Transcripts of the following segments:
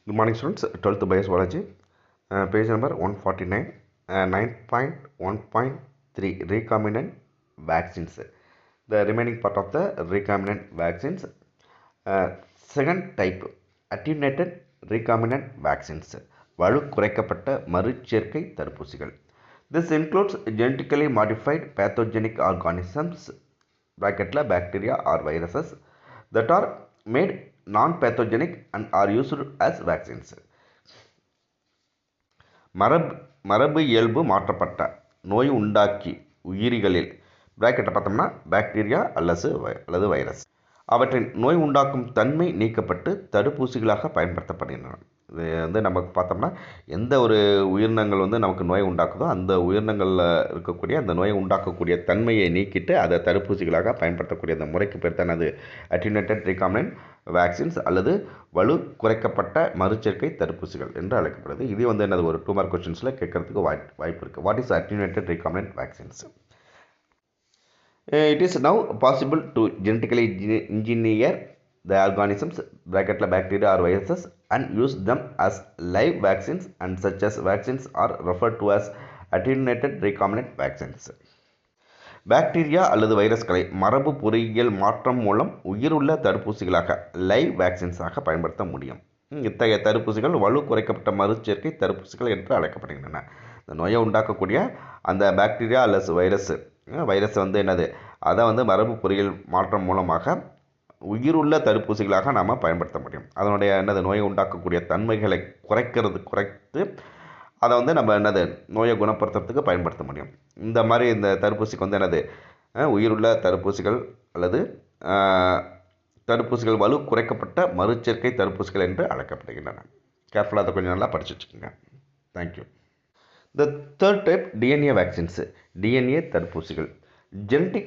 Good morning students, 12th Biology, page number 149, 9.1.3 recombinant vaccines. The remaining part of the recombinant vaccines. Second type, attenuated recombinant vaccines. வலு குறைக்கப்பட்ட மறுசேர்க்கை தடுப்பூசிகள். This includes genetically modified pathogenic organisms, bracketல bacteria or viruses, that are made non-pathogenic and are used as vaccines. மரபு இயல்பு மாற்றப்பட்ட நோய் உண்டாக்கி உயிரிகளில் பிராக்கெட்டை பார்த்தோம்னா bacteria அல்லது வைரஸ் அவற்றின் நோய் உண்டாக்கும் தன்மை நீக்கப்பட்டு தடுப்பூசிகளாக பயன்படுத்தப்படுகின்றன. இது வந்து நமக்கு பார்த்தோம்னா எந்த ஒரு உயிரினங்கள் வந்து நமக்கு நோய் உண்டாக்குதோ அந்த உயிரினங்களில் இருக்கக்கூடிய அந்த நோயை உண்டாக்கக்கூடிய தன்மையை நீக்கிட்டு அதை தடுப்பூசிகளாக பயன்படுத்தக்கூடிய அந்த முறைக்கு பேர் தான் அது அட்டினுவேட்டட் ரீகாம்பினன்ட் வேக்சின்ஸ் அல்லது வலு குறைக்கப்பட்ட மறுசேர்க்கை தடுப்பூசிகள் என்று அழைக்கப்படுது. இது வந்து என்னது ஒரு 2 மார்க் கொஸ்டின்ஸில் கேட்கறதுக்கு வாய்ப்பு இருக்குது. What is attenuated recombinant vaccines? It is now possible to genetically engineer the organisms, bracketla bacteria or viruses, and use them as live vaccines, and such as vaccines are referred to as attenuated recombinant vaccines. Bacteria அல்லது வைரஸ்களை மரபு பொறியியல் மாற்றம் மூலம் உயிருள்ள தடுப்பூசிகளாக live வேக்சின்ஸாக பயன்படுத்த முடியும். இத்தகைய தடுப்பூசிகள் வலு குறைக்கப்பட்ட மறுசேர்க்கை தடுப்பூசிகள் என்று அழைக்கப்படுகின்றன. இந்த நோயை உண்டாக்கக்கூடிய அந்த பாக்டீரியா அல்லது வைரஸ் வந்து என்னது அதை வந்து மரபு பொறியியல் மாற்றம் மூலமாக உயிருள்ள தடுப்பூசிகளாக நாம் பயன்படுத்த முடியும். அதனுடைய என்னது நோயை உண்டாக்கக்கூடிய தன்மைகளை குறைத்து அதை வந்து நம்ம என்னது நோயை குணப்படுத்துறதுக்கு பயன்படுத்த முடியும். இந்த மாதிரி இந்த தடுப்பூசிக்கு வந்து என்னது உயிருள்ள தடுப்பூசிகள் அல்லது தடுப்பூசிகள் வலு குறைக்கப்பட்ட மறுசேர்க்கை தடுப்பூசிகள் என்று அழைக்கப்படுகின்றன. கேர்ஃபுல்லாக அதை கொஞ்சம் நல்லா படிச்சு வச்சுக்கோங்க. Thank you. The third type, DNA vaccines. DNA தடுப்பூசிகள். Genetic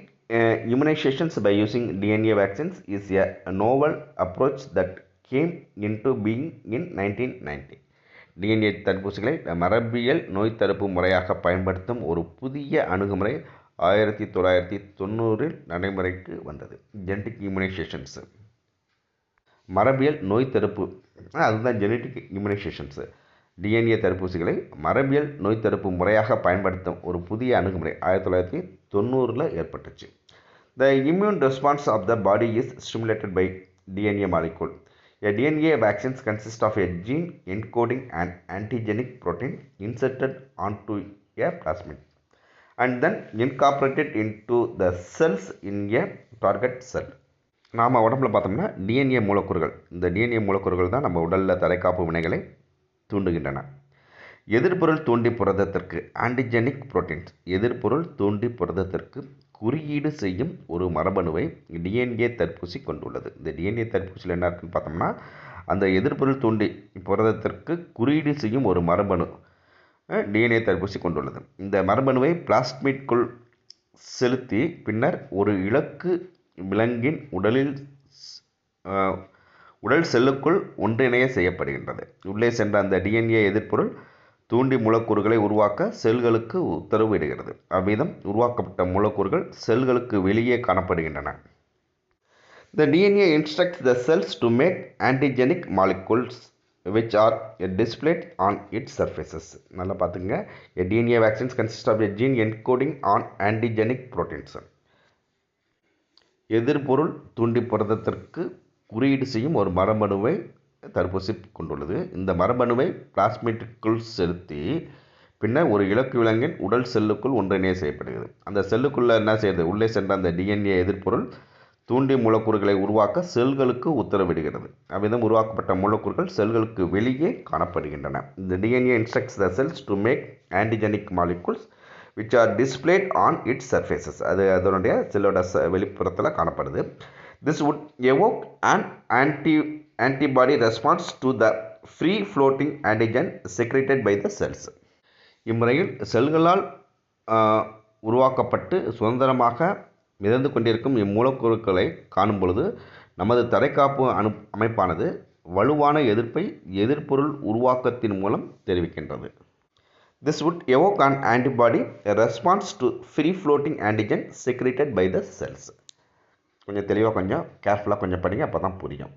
immunizations by using DNA vaccines is a novel approach that came into being in 1990. DNA தடுப்பூசிகளை மரபியல் நோய் தடுப்பு முறையாக பயன்படுத்தும் ஒரு புதிய அணுகுமுறை 1990 நடைமுறைக்கு வந்தது. ஜெனட்டிக் இம்யூனைசேஷன்ஸ் மரபியல் நோய் தடுப்பு, அதுதான் ஜெனட்டிக் இம்யூனைசேஷன்ஸ். டிஎன்ஏ தடுப்பூசிகளை மரபியல் நோய் தடுப்பு முறையாக பயன்படுத்தும் ஒரு புதிய அணுகுமுறை 1990 ஏற்பட்டுச்சு. The immune response of the body is stimulated by DNA molecule. A DNA vaccines consist of a gene encoding an antigenic protein inserted onto a plasmid and then incorporated into the cells in a target cell. நாம் உடம்புல பார்த்தோம்னா DNA மூலக்கூறுகள், இந்த DNA மூலக்கூறுகள் தான் நம்ம உடலில் தடைக்காப்பு வினைகளை தூண்டுகின்றன. எதிர்பொருள் தூண்டி புரதத்திற்கு ஆன்டிஜெனிக் புரோட்டீன்ஸ், எதிர்பொருள் தூண்டி புரதத்திற்கு குறியீடு செய்யும் ஒரு மரபணுவை டிஎன்ஏ தடுப்பூசி கொண்டுள்ளது. இந்த டிஎன்ஏ தடுப்பூசியில் என்ன இருக்குன்னு பார்த்தோம்னா அந்த எதிர்பொருள் தூண்டி புரதத்திற்கு குறியீடு செய்யும் ஒரு மரபணு டிஎன்ஏ தடுப்பூசி கொண்டுள்ளது. இந்த மரபணுவை பிளாஸ்மிட்குள் செலுத்தி பின்னர் ஒரு இலக்கு விலங்கின் உடல் செல்லுக்குள் ஒன்றிணைய செய்யப்படுகின்றது. உள்ளே சென்ற அந்த டிஎன்ஏ எதிர்பொருள் தூண்டி மூலக்கூறுகளை உருவாக்க செல்களுக்கு உத்தரவிடுகிறது. அவ்விதம் உருவாக்கப்பட்ட மூலக்கூறுகள் செல்களுக்கு வெளியே காணப்படுகின்றன. The DNA instructs the cells to make antigenic molecules which are displayed on its surfaces. நல்லா பார்த்துங்க. A DNA vaccines consist of a gene encoding on antigenic proteins. எதிர்பொருள் தூண்டி புரதத்திற்கு குறியீடு செய்யும் ஒரு மரபணுவை தடுப்பூசி கொண்டுள்ளது. இந்த மரபணுவை பிளாஸ்மிட்டுக்குள் செலுத்தி பின்னர் ஒரு இலக்கு விலங்கின் உடல் செல்லுக்குள் ஒன்றிணைய செய்யப்படுகிறது. அந்த செல்லுக்குள்ளே என்ன செய்யுது, உள்ளே சென்ற அந்த டிஎன்ஏ எதிர்பொருள் தூண்டி மூலக்கூறுகளை உருவாக்க செல்களுக்கு உத்தரவிடுகிறது. அவ்விதம் உருவாக்கப்பட்ட மூலக்கூறுகள் செல்களுக்கு வெளியே காணப்படுகின்றன. இந்த DNA instructs the cells to make antigenic molecules which are displayed on its surfaces. அது அதனுடைய செல்லோட வெளிப்புறத்தில் காணப்படுது. This would evoke an antibody response to the free floating antigen secreted by the cells. இம்முறையில் செல்களால் உருவாக்கப்பட்டு சுதந்திரமாக மிதந்து கொண்டிருக்கும் இம்மூலக்கூறுகளை காணும் பொழுது நமது தடைக்காப்பு அமைப்பானது வலுவான எதிர்ப்பை எதிர்பொருள் உருவாக்கத்தின் மூலம் தெரிவிக்கின்றது. This would evoke an antibody response to free floating antigen secreted by the cells. கொஞ்சம் தெளிவாக கொஞ்சம் கேர்ஃபுல்லாக கொஞ்சம் படிங்க, அப்போ தான் புரியும்.